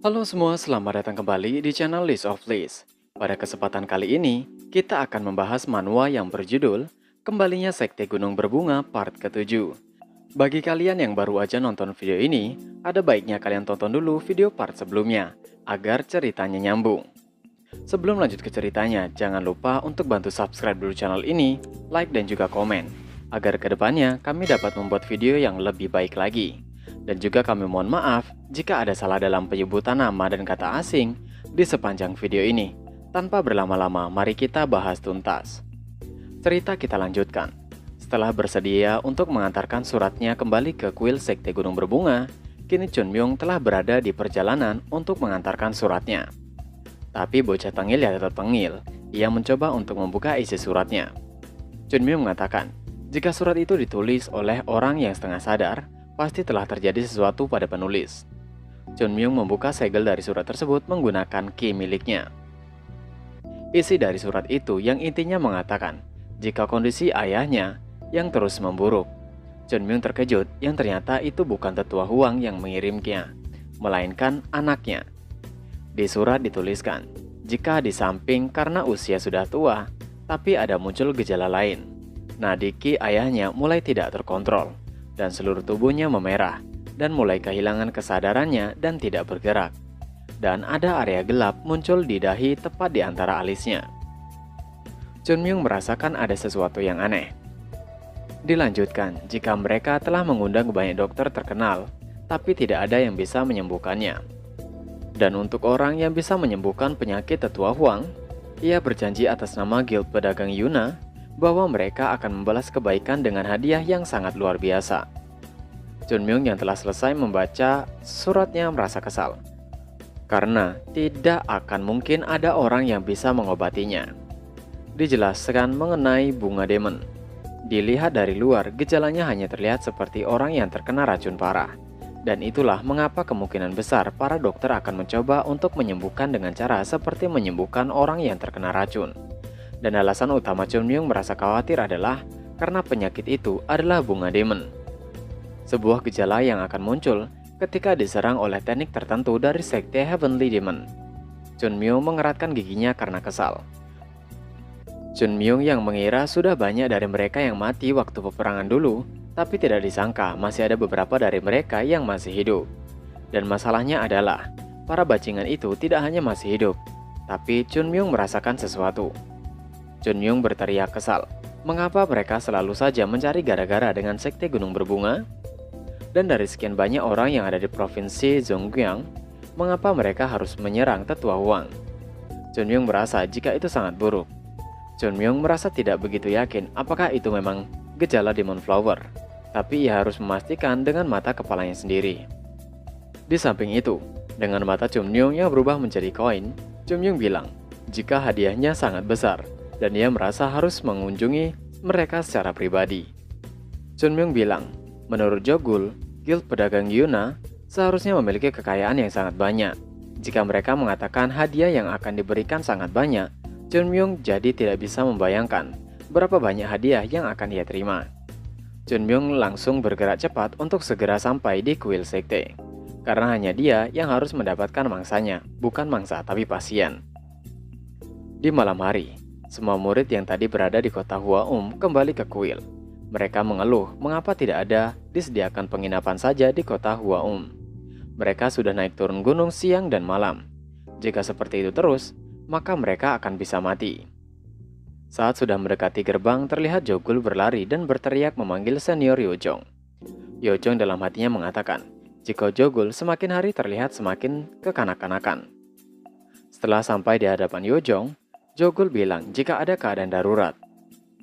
Halo semua, selamat datang kembali di channel List of List. Pada kesempatan kali ini, kita akan membahas manhwa yang berjudul Kembalinya Sekte Gunung Berbunga Part ke-7. Bagi kalian yang baru aja nonton video ini, ada baiknya kalian tonton dulu video part sebelumnya, agar ceritanya nyambung. Sebelum lanjut ke ceritanya, jangan lupa untuk bantu subscribe dulu channel ini, like dan juga komen, agar kedepannya kami dapat membuat video yang lebih baik lagi. Dan juga kami mohon maaf jika ada salah dalam penyebutan nama dan kata asing di sepanjang video ini. Tanpa berlama-lama, mari kita bahas tuntas. Cerita kita lanjutkan. Setelah bersedia untuk mengantarkan suratnya kembali ke kuil Sekte Gunung Berbunga, kini Chunmyung telah berada di perjalanan untuk mengantarkan suratnya. Tapi bocah tengil ya tetap tengil. Ia mencoba untuk membuka isi suratnya. Chunmyung mengatakan, jika surat itu ditulis oleh orang yang setengah sadar, pasti telah terjadi sesuatu pada penulis. Chunmyung membuka segel dari surat tersebut menggunakan key miliknya. Isi dari surat itu yang intinya mengatakan, jika kondisi ayahnya yang terus memburuk. Chunmyung terkejut yang ternyata itu bukan tetua Huang yang mengirimnya, melainkan anaknya. Di surat dituliskan, jika di samping karena usia sudah tua, tapi ada muncul gejala lain. Nadiki ayahnya mulai tidak terkontrol, dan seluruh tubuhnya memerah, dan mulai kehilangan kesadarannya dan tidak bergerak. Dan ada area gelap muncul di dahi tepat di antara alisnya. Chunmyung merasakan ada sesuatu yang aneh. Dilanjutkan, jika mereka telah mengundang banyak dokter terkenal, tapi tidak ada yang bisa menyembuhkannya. Dan untuk orang yang bisa menyembuhkan penyakit tetua Huang, ia berjanji atas nama Guild Pedagang Yuna, bahwa mereka akan membalas kebaikan dengan hadiah yang sangat luar biasa. Chunmyung yang telah selesai membaca suratnya merasa kesal, karena tidak akan mungkin ada orang yang bisa mengobatinya. Dijelaskan mengenai bunga demon. Dilihat dari luar, gejalanya hanya terlihat seperti orang yang terkena racun parah. Dan itulah mengapa kemungkinan besar para dokter akan mencoba untuk menyembuhkan dengan cara seperti menyembuhkan orang yang terkena racun. Dan alasan utama Chunmyung merasa khawatir adalah karena penyakit itu adalah bunga demon. Sebuah gejala yang akan muncul ketika diserang oleh teknik tertentu dari sekte Heavenly Demon. Chunmyung mengeratkan giginya karena kesal. Chunmyung yang mengira sudah banyak dari mereka yang mati waktu peperangan dulu, tapi tidak disangka masih ada beberapa dari mereka yang masih hidup. Dan masalahnya adalah, para bajingan itu tidak hanya masih hidup, tapi Chunmyung merasakan sesuatu. Chunmyung berteriak kesal. Mengapa mereka selalu saja mencari gara-gara dengan sekte Gunung Berbunga? Dan dari sekian banyak orang yang ada di provinsi Zhongguang, mengapa mereka harus menyerang tetua Huang? Chunmyung merasa jika itu sangat buruk. Chunmyung merasa tidak begitu yakin apakah itu memang gejala Demon Flower, tapi ia harus memastikan dengan mata kepalanya sendiri. Di samping itu, dengan mata Chunmyung yang berubah menjadi koin, Chunmyung bilang jika hadiahnya sangat besar, dan ia merasa harus mengunjungi mereka secara pribadi. Chunmyung bilang, menurut Jogul, Guild Pedagang Yuna seharusnya memiliki kekayaan yang sangat banyak. Jika mereka mengatakan hadiah yang akan diberikan sangat banyak, Chunmyung jadi tidak bisa membayangkan berapa banyak hadiah yang akan ia terima. Chunmyung langsung bergerak cepat untuk segera sampai di kuil sekte, karena hanya dia yang harus mendapatkan mangsanya, bukan mangsa tapi pasien. Di malam hari, semua murid yang tadi berada di kota Huaum kembali ke kuil. Mereka mengeluh mengapa tidak ada disediakan penginapan saja di kota Huaum. Mereka sudah naik turun gunung siang dan malam. Jika seperti itu terus, maka mereka akan bisa mati. Saat sudah mendekati gerbang, terlihat Jogul berlari dan berteriak memanggil senior Yojong. Yojong dalam hatinya mengatakan, jika Jogul semakin hari terlihat semakin kekanak-kanakan. Setelah sampai di hadapan Yojong, Jogul bilang jika ada keadaan darurat.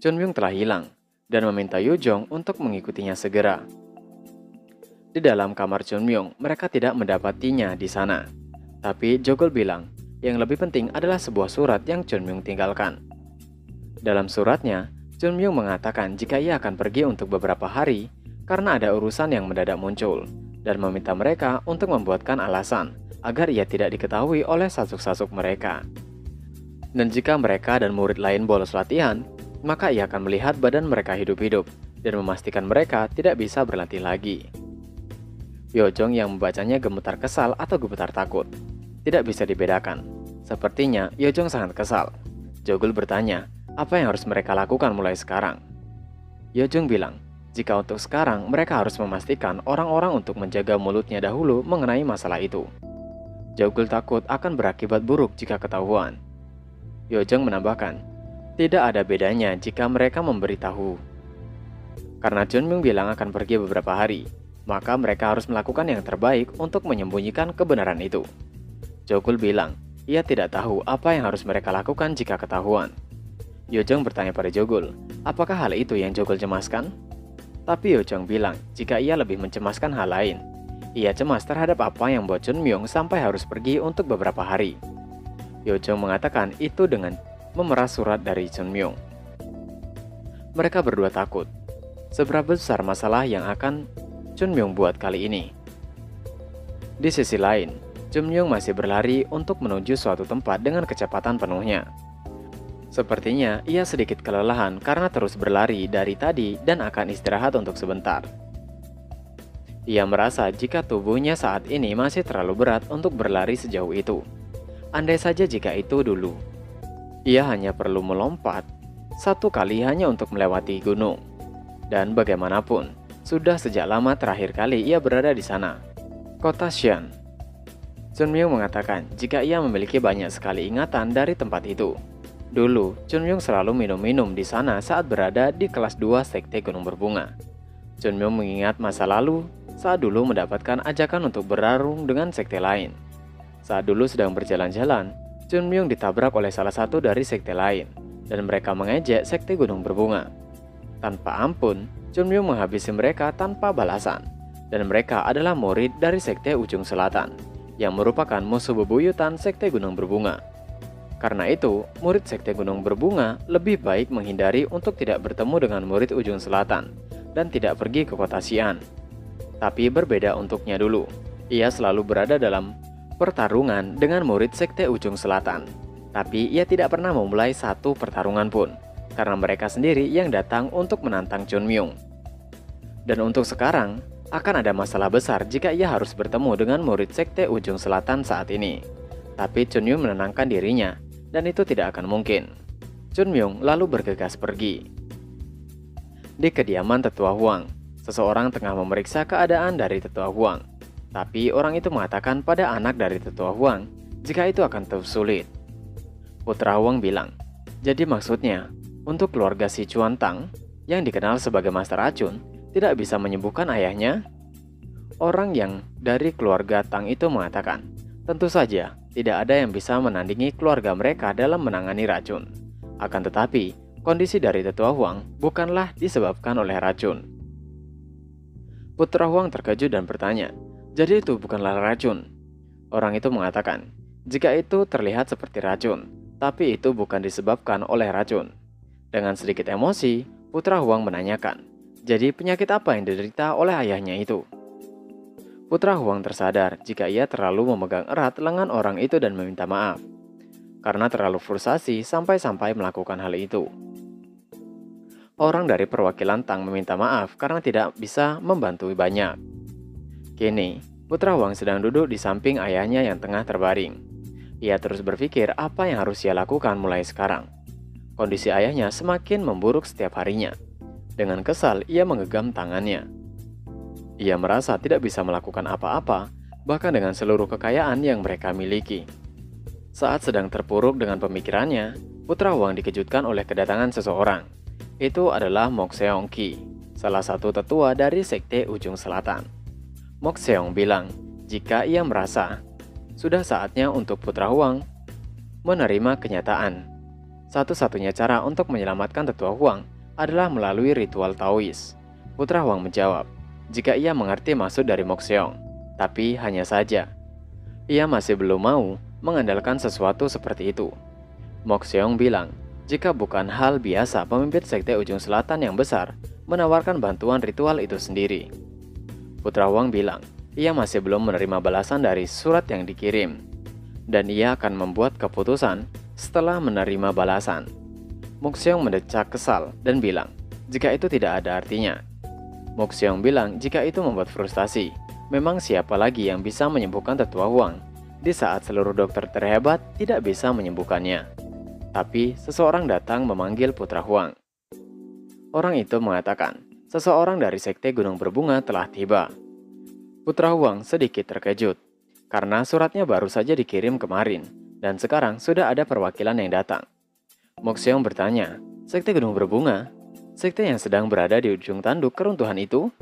Chunmyung telah hilang dan meminta Yojong untuk mengikutinya segera. Di dalam kamar Chunmyung, mereka tidak mendapatinya di sana. Tapi Jogul bilang, yang lebih penting adalah sebuah surat yang Chunmyung tinggalkan. Dalam suratnya, Chunmyung mengatakan jika ia akan pergi untuk beberapa hari karena ada urusan yang mendadak muncul, dan meminta mereka untuk membuatkan alasan agar ia tidak diketahui oleh sasuk-sasuk mereka. Dan jika mereka dan murid lain bolos latihan, maka ia akan melihat badan mereka hidup-hidup dan memastikan mereka tidak bisa berlatih lagi. Yojong yang membacanya gemetar kesal atau gemetar takut. tidak bisa dibedakan. Sepertinya Yojong sangat kesal. Jogul bertanya, apa yang harus mereka lakukan mulai sekarang? Yojong bilang, jika untuk sekarang mereka harus memastikan orang-orang untuk menjaga mulutnya dahulu mengenai masalah itu. Jogul takut akan berakibat buruk jika ketahuan. Yojong menambahkan, tidak ada bedanya jika mereka memberitahu. Karena Chunmyung bilang akan pergi beberapa hari, maka mereka harus melakukan yang terbaik untuk menyembunyikan kebenaran itu. Jogul bilang, ia tidak tahu apa yang harus mereka lakukan jika ketahuan. Yojong bertanya pada Jogul, apakah hal itu yang Jogul cemaskan? Tapi Yojong bilang, jika ia lebih mencemaskan hal lain. Ia cemas terhadap apa yang membuat Chunmyung sampai harus pergi untuk beberapa hari. Yojong mengatakan itu dengan memeras surat dari Chunmyung. Mereka berdua takut. Seberapa besar masalah yang akan Chunmyung buat kali ini? Di sisi lain, Chunmyung masih berlari untuk menuju suatu tempat dengan kecepatan penuhnya. Sepertinya ia sedikit kelelahan karena terus berlari dari tadi dan akan istirahat untuk sebentar. Ia merasa jika tubuhnya saat ini masih terlalu berat untuk berlari sejauh itu. Andai saja jika itu dulu. Ia hanya perlu melompat satu kali hanya untuk melewati gunung. Dan bagaimanapun, sudah sejak lama terakhir kali ia berada di sana. Kota Xian. Chunmyung mengatakan jika ia memiliki banyak sekali ingatan dari tempat itu. Dulu, Chunmyung selalu minum-minum di sana saat berada di kelas 2 Sekte Gunung Berbunga. Chunmyung mengingat masa lalu saat dulu mendapatkan ajakan untuk bertarung dengan sekte lain. Saat dulu sedang berjalan-jalan, Chunmyung ditabrak oleh salah satu dari sekte lain, dan mereka mengejek Sekte Gunung Berbunga. Tanpa ampun, Chunmyung menghabisi mereka tanpa balasan, dan mereka adalah murid dari Sekte Ujung Selatan, yang merupakan musuh bebuyutan Sekte Gunung Berbunga. Karena itu, murid Sekte Gunung Berbunga lebih baik menghindari untuk tidak bertemu dengan murid Ujung Selatan, dan tidak pergi ke kota Xian. Tapi berbeda untuknya dulu, ia selalu berada dalam pertarungan dengan murid Sekte Ujung Selatan. Tapi ia tidak pernah memulai satu pertarungan pun, karena mereka sendiri yang datang untuk menantang Chunmyung. Dan untuk sekarang, akan ada masalah besar jika ia harus bertemu dengan murid Sekte Ujung Selatan saat ini. Tapi Chunmyung menenangkan dirinya, dan itu tidak akan mungkin. Chunmyung lalu bergegas pergi. Di kediaman Tetua Huang, seseorang tengah memeriksa keadaan dari Tetua Huang. Tapi orang itu mengatakan pada anak dari Tetua Huang, jika itu akan terus sulit. Putra Huang bilang, jadi maksudnya, untuk keluarga si Chuan Tang, yang dikenal sebagai Master Racun, tidak bisa menyembuhkan ayahnya? Orang yang dari keluarga Tang itu mengatakan, tentu saja, tidak ada yang bisa menandingi keluarga mereka dalam menangani racun. Akan tetapi, kondisi dari Tetua Huang bukanlah disebabkan oleh racun. Putra Huang terkejut dan bertanya, jadi itu bukanlah racun? Orang itu mengatakan, jika itu terlihat seperti racun, tapi itu bukan disebabkan oleh racun. Dengan sedikit emosi, Putra Huang menanyakan, jadi penyakit apa yang diderita oleh ayahnya itu? Putra Huang tersadar jika ia terlalu memegang erat lengan orang itu dan meminta maaf, karena terlalu frustasi sampai-sampai melakukan hal itu. Orang dari perwakilan Tang meminta maaf karena tidak bisa membantu banyak. Kini, Putra Huang sedang duduk di samping ayahnya yang tengah terbaring. Ia terus berpikir apa yang harus ia lakukan mulai sekarang. Kondisi ayahnya semakin memburuk setiap harinya. Dengan kesal, ia menggenggam tangannya. Ia merasa tidak bisa melakukan apa-apa, bahkan dengan seluruh kekayaan yang mereka miliki. Saat sedang terpuruk dengan pemikirannya, Putra Huang dikejutkan oleh kedatangan seseorang. Itu adalah Mok Seong Ki, salah satu tetua dari Sekte Ujung Selatan. Mok Seong bilang, jika ia merasa sudah saatnya untuk Putra Huang menerima kenyataan. Satu-satunya cara untuk menyelamatkan Tetua Huang adalah melalui ritual Taois. Putra Huang menjawab, jika ia mengerti maksud dari Mok Seong, tapi hanya saja. Ia masih belum mau mengandalkan sesuatu seperti itu. Mok Seong bilang, jika bukan hal biasa pemimpin Sekte Ujung Selatan yang besar menawarkan bantuan ritual itu sendiri. Putra Huang bilang, ia masih belum menerima balasan dari surat yang dikirim, dan ia akan membuat keputusan setelah menerima balasan. Mok Seong mendecak kesal dan bilang, jika itu tidak ada artinya. Mok Seong bilang jika itu membuat frustasi, memang siapa lagi yang bisa menyembuhkan Tetua Huang di saat seluruh dokter terhebat tidak bisa menyembuhkannya. Tapi seseorang datang memanggil Putra Huang. Orang itu mengatakan, seseorang dari Sekte Gunung Berbunga telah tiba. Putra Huang sedikit terkejut, karena suratnya baru saja dikirim kemarin, dan sekarang sudah ada perwakilan yang datang. Mok Seong bertanya, Sekte Gunung Berbunga? Sekte yang sedang berada di ujung tanduk keruntuhan itu?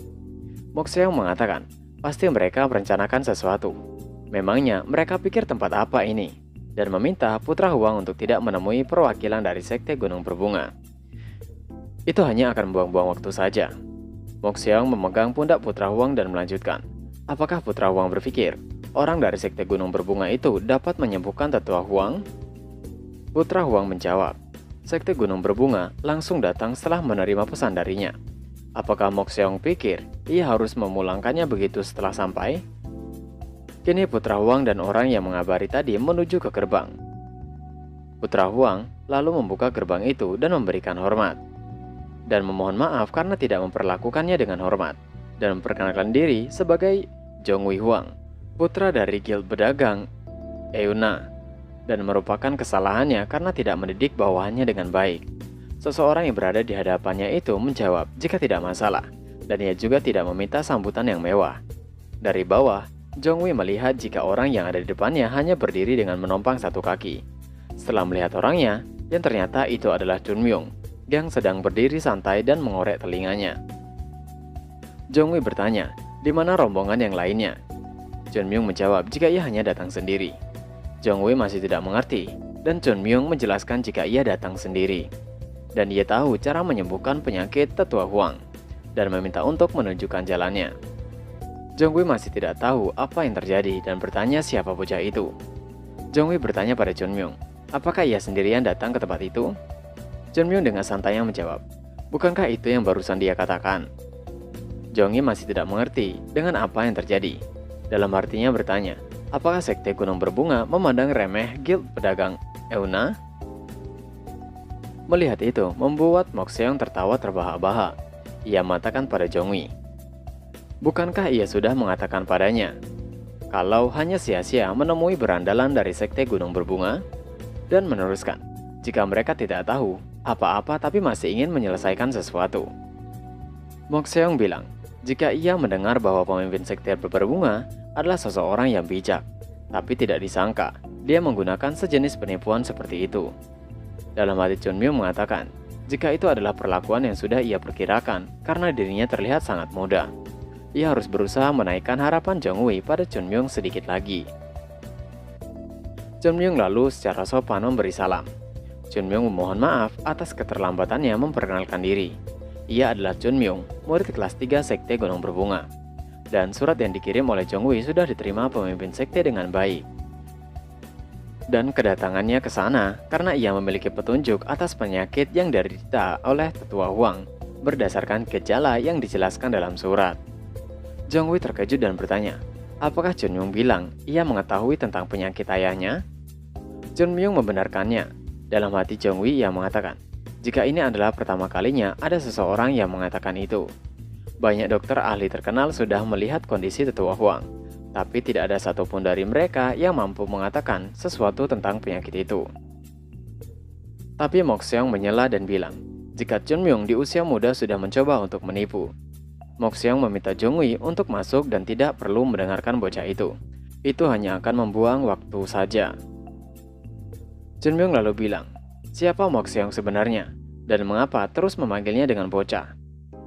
Mok Seong mengatakan, pasti mereka merencanakan sesuatu. Memangnya mereka pikir tempat apa ini? Dan meminta Putra Huang untuk tidak menemui perwakilan dari Sekte Gunung Berbunga. Itu hanya akan membuang-buang waktu saja. Mok Seong memegang pundak Putra Huang dan melanjutkan. Apakah Putra Huang berpikir, orang dari Sekte Gunung Berbunga itu dapat menyembuhkan Tetua Huang? Putra Huang menjawab, Sekte Gunung Berbunga langsung datang setelah menerima pesan darinya. Apakah Mok Seong pikir ia harus memulangkannya begitu setelah sampai? Kini Putra Huang dan orang yang mengabari tadi menuju ke gerbang. Putra Huang lalu membuka gerbang itu dan memberikan hormat. Dan memohon maaf karena tidak memperlakukannya dengan hormat. Dan memperkenalkan diri sebagai Jongwi Huang, putra dari Guild Pedagang Euna. Dan merupakan kesalahannya karena tidak mendidik bawahannya dengan baik. Seseorang yang berada di hadapannya itu menjawab jika tidak masalah. Dan ia juga tidak meminta sambutan yang mewah. Dari bawah, Jongwi melihat jika orang yang ada di depannya hanya berdiri dengan menompang satu kaki. Setelah melihat orangnya, yang ternyata itu adalah Chun Myung, yang sedang berdiri santai dan mengorek telinganya. Jongwi bertanya, di mana rombongan yang lainnya? Chun Myung menjawab jika ia hanya datang sendiri. Jongwi masih tidak mengerti, dan Chun Myung menjelaskan jika ia datang sendiri. Dan ia tahu cara menyembuhkan penyakit Tetua Huang, dan meminta untuk menunjukkan jalannya. Jongwi masih tidak tahu apa yang terjadi dan bertanya siapa bocah itu. Jongwi bertanya pada Chun Myung, apakah ia sendirian datang ke tempat itu? Chun Myung dengan santainya menjawab, bukankah itu yang barusan dia katakan? Jongwi masih tidak mengerti dengan apa yang terjadi. Dalam artinya bertanya, apakah Sekte Gunung Berbunga memandang remeh Guild Pedagang Euna? Melihat itu, membuat Mok Seong tertawa terbahak-bahak. Ia mengatakan pada Jongwi, bukankah ia sudah mengatakan padanya, kalau hanya sia-sia menemui berandalan dari Sekte Gunung Berbunga? Dan meneruskan, jika mereka tidak tahu apa-apa tapi masih ingin menyelesaikan sesuatu. Mok Seong bilang, jika ia mendengar bahwa pemimpin Sekte Berbunga adalah seseorang yang bijak, tapi tidak disangka dia menggunakan sejenis penipuan seperti itu. Dalam hati Chun Myung mengatakan, jika itu adalah perlakuan yang sudah ia perkirakan karena dirinya terlihat sangat muda. Ia harus berusaha menaikkan harapan Jongwi pada Chun Myung sedikit lagi. Chun Myung lalu secara sopan memberi salam. Chun Myung memohon maaf atas keterlambatannya memperkenalkan diri. Ia adalah Chun Myung, murid kelas 3 Sekte Gunung Berbunga. Dan surat yang dikirim oleh Jongwi sudah diterima pemimpin sekte dengan baik. Dan kedatangannya ke sana karena ia memiliki petunjuk atas penyakit yang diderita oleh Tetua Huang berdasarkan gejala yang dijelaskan dalam surat. Jongwi terkejut dan bertanya, apakah Chun Myung bilang ia mengetahui tentang penyakit ayahnya? Chun Myung membenarkannya. Dalam hati Jongwi ia mengatakan, jika ini adalah pertama kalinya ada seseorang yang mengatakan itu. Banyak dokter ahli terkenal sudah melihat kondisi Tetua Huang, tapi tidak ada satupun dari mereka yang mampu mengatakan sesuatu tentang penyakit itu. Tapi Mok Seong menyela dan bilang, jika Chun Myung di usia muda sudah mencoba untuk menipu. Mok Seong meminta Jongwi untuk masuk dan tidak perlu mendengarkan bocah itu. Itu hanya akan membuang waktu saja. Chun Myung lalu bilang, siapa Mok Seong sebenarnya? Dan mengapa terus memanggilnya dengan bocah?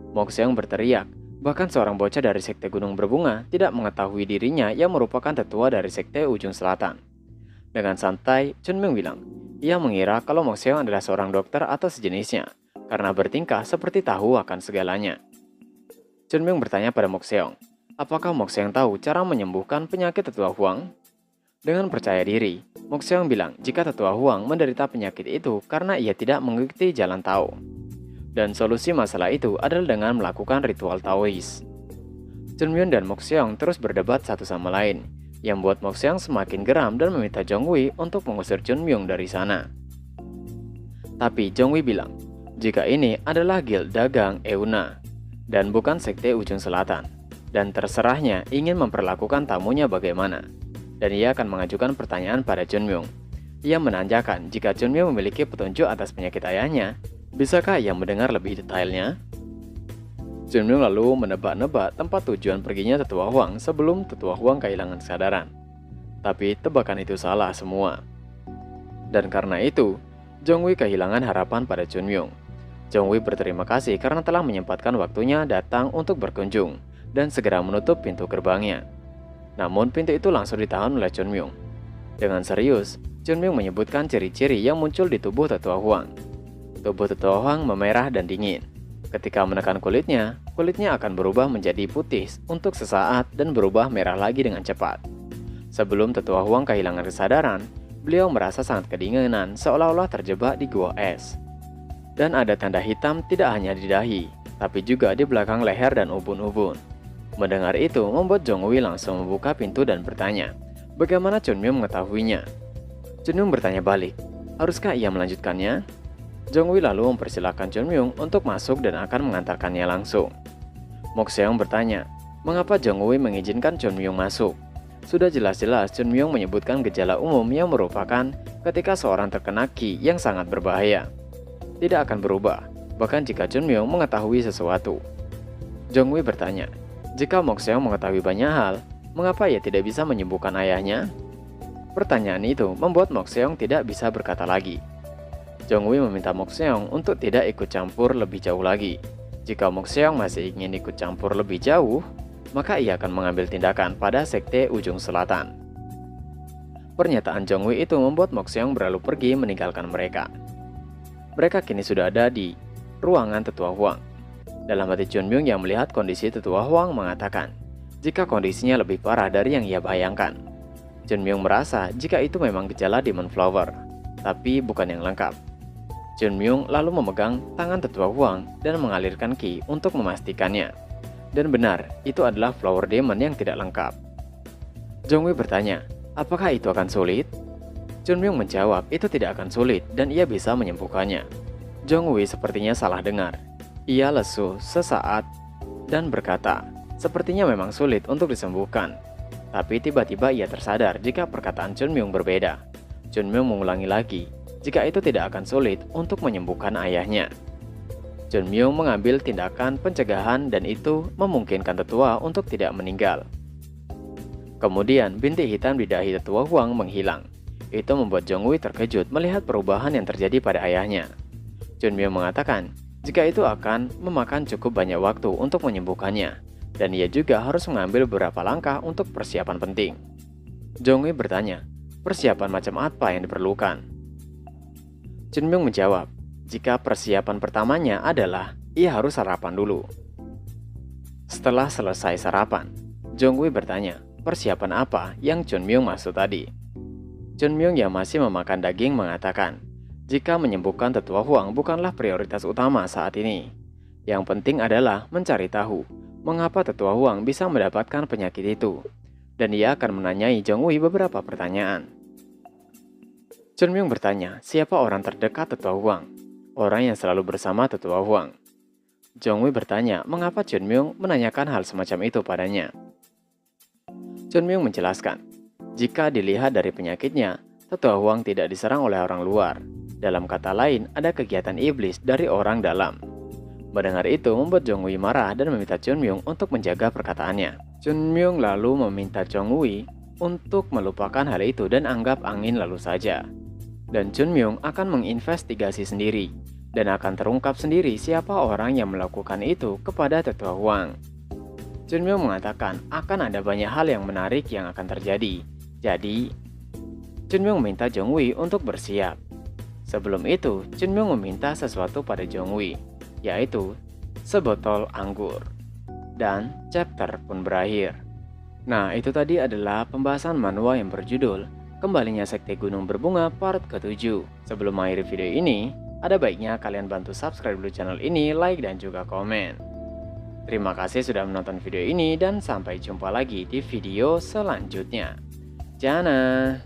Mok Seong berteriak, bahkan seorang bocah dari Sekte Gunung Berbunga tidak mengetahui dirinya yang merupakan tetua dari Sekte Ujung Selatan. Dengan santai, Chun Myung bilang, ia mengira kalau Mok Seong adalah seorang dokter atau sejenisnya, karena bertingkah seperti tahu akan segalanya. Chun Myung bertanya pada Mok Seong, apakah Mok Seong tahu cara menyembuhkan penyakit Tetua Huang? Dengan percaya diri, Mok Seong bilang jika Tetua Huang menderita penyakit itu karena ia tidak mengikuti jalan Tao. Dan solusi masalah itu adalah dengan melakukan ritual Taois. Chun Myung dan Mok Seong terus berdebat satu sama lain, yang membuat Mok Seong semakin geram dan meminta Jongwi untuk mengusir Chun Myung dari sana. Tapi Jongwi bilang, jika ini adalah Guild Dagang Euna, dan bukan Sekte Ujung Selatan, dan terserahnya ingin memperlakukan tamunya bagaimana. dan ia akan mengajukan pertanyaan pada Chunmyung. Ia menanyakan jika Chunmyung memiliki petunjuk atas penyakit ayahnya, bisakah ia mendengar lebih detailnya? Chunmyung lalu menebak-nebak tempat tujuan perginya Tetua Huang sebelum Tetua Huang kehilangan kesadaran. Tapi tebakan itu salah semua. Dan karena itu, Jongwei kehilangan harapan pada Chunmyung. Jongwei berterima kasih karena telah menyempatkan waktunya datang untuk berkunjung dan segera menutup pintu gerbangnya. Namun pintu itu langsung ditahan oleh Chunmyung. Dengan serius, Chunmyung menyebutkan ciri-ciri yang muncul di tubuh Tetua Huang. Tubuh Tetua Huang memerah dan dingin. Ketika menekan kulitnya akan berubah menjadi putih untuk sesaat dan berubah merah lagi dengan cepat. Sebelum Tetua Huang kehilangan kesadaran, beliau merasa sangat kedinginan seolah-olah terjebak di gua es. Dan ada tanda hitam tidak hanya di dahi, tapi juga di belakang leher dan ubun-ubun. Mendengar itu membuat Jongwei langsung membuka pintu dan bertanya, bagaimana Chunmyung mengetahuinya? Chunmyung bertanya balik, haruskah ia melanjutkannya? Jongwei lalu mempersilahkan Chunmyung untuk masuk dan akan mengantarkannya langsung. Mokseong bertanya, mengapa Jongwei mengizinkan Chunmyung masuk? Sudah jelas-jelas Chunmyung menyebutkan gejala umum yang merupakan ketika seorang terkena Qi yang sangat berbahaya. Tidak akan berubah, bahkan jika Chunmyung mengetahui sesuatu. Jongwei bertanya, jika Mokseong mengetahui banyak hal, mengapa ia tidak bisa menyembuhkan ayahnya? Pertanyaan itu membuat Mokseong tidak bisa berkata lagi. Jongwei meminta Mokseong untuk tidak ikut campur lebih jauh lagi. Jika Mokseong masih ingin ikut campur lebih jauh, maka ia akan mengambil tindakan pada sekte ujung selatan. Pernyataan Jongwei itu membuat Mokseong berlalu pergi meninggalkan mereka. Mereka kini sudah ada di ruangan Tetua Huang. Dalam hati Chunmyung yang melihat kondisi Tetua Huang mengatakan, jika kondisinya lebih parah dari yang ia bayangkan. Chunmyung merasa jika itu memang gejala Demon Flower, tapi bukan yang lengkap. Chunmyung lalu memegang tangan Tetua Huang dan mengalirkan Qi untuk memastikannya. Dan benar, itu adalah Flower Demon yang tidak lengkap. Jongwei bertanya, apakah itu akan sulit? Chunmyung menjawab itu tidak akan sulit dan ia bisa menyembuhkannya. Jongwei sepertinya salah dengar. Ia lesu sesaat dan berkata, sepertinya memang sulit untuk disembuhkan. Tapi tiba-tiba ia tersadar jika perkataan Chunmyung berbeda. Chunmyung mengulangi lagi, jika itu tidak akan sulit untuk menyembuhkan ayahnya. Chunmyung mengambil tindakan pencegahan dan itu memungkinkan Tetua untuk tidak meninggal. Kemudian bintik hitam di dahi Tetua Huang menghilang. Itu membuat Jongwei terkejut melihat perubahan yang terjadi pada ayahnya. Chunmyung mengatakan, jika itu akan memakan cukup banyak waktu untuk menyembuhkannya, dan ia juga harus mengambil beberapa langkah untuk persiapan penting. Jongwei bertanya, persiapan macam apa yang diperlukan? Chunmyung menjawab, jika persiapan pertamanya adalah ia harus sarapan dulu. Setelah selesai sarapan, Jongwei bertanya, persiapan apa yang Chunmyung maksud tadi? Chunmyung yang masih memakan daging mengatakan, jika menyembuhkan Tetua Huang bukanlah prioritas utama saat ini. Yang penting adalah mencari tahu mengapa Tetua Huang bisa mendapatkan penyakit itu. Dan ia akan menanyai Jongwei beberapa pertanyaan. Chunmyung bertanya, siapa orang terdekat Tetua Huang? Orang yang selalu bersama Tetua Huang. Jongwei bertanya, mengapa Chunmyung menanyakan hal semacam itu padanya? Chunmyung menjelaskan, jika dilihat dari penyakitnya, Tetua Huang tidak diserang oleh orang luar. Dalam kata lain, ada kegiatan iblis dari orang dalam. Mendengar itu membuat Jongwei marah dan meminta Chunmyung untuk menjaga perkataannya. Chunmyung lalu meminta Jongwei untuk melupakan hal itu dan anggap angin lalu saja. Dan Chunmyung akan menginvestigasi sendiri dan akan terungkap sendiri siapa orang yang melakukan itu kepada Tetua Huang. Chunmyung mengatakan akan ada banyak hal yang menarik yang akan terjadi. Jadi, Chunmyung meminta Jongwei untuk bersiap. Sebelum itu, Chunmyung meminta sesuatu pada Jongwei, yaitu sebotol anggur. Dan chapter pun berakhir. Nah, itu tadi adalah pembahasan manhwa yang berjudul Kembalinya Sekte Gunung Berbunga part ke-7. Sebelum mengakhiri video ini, ada baiknya kalian bantu subscribe dulu channel ini, like dan juga komen. Terima kasih sudah menonton video ini dan sampai jumpa lagi di video selanjutnya. Jana.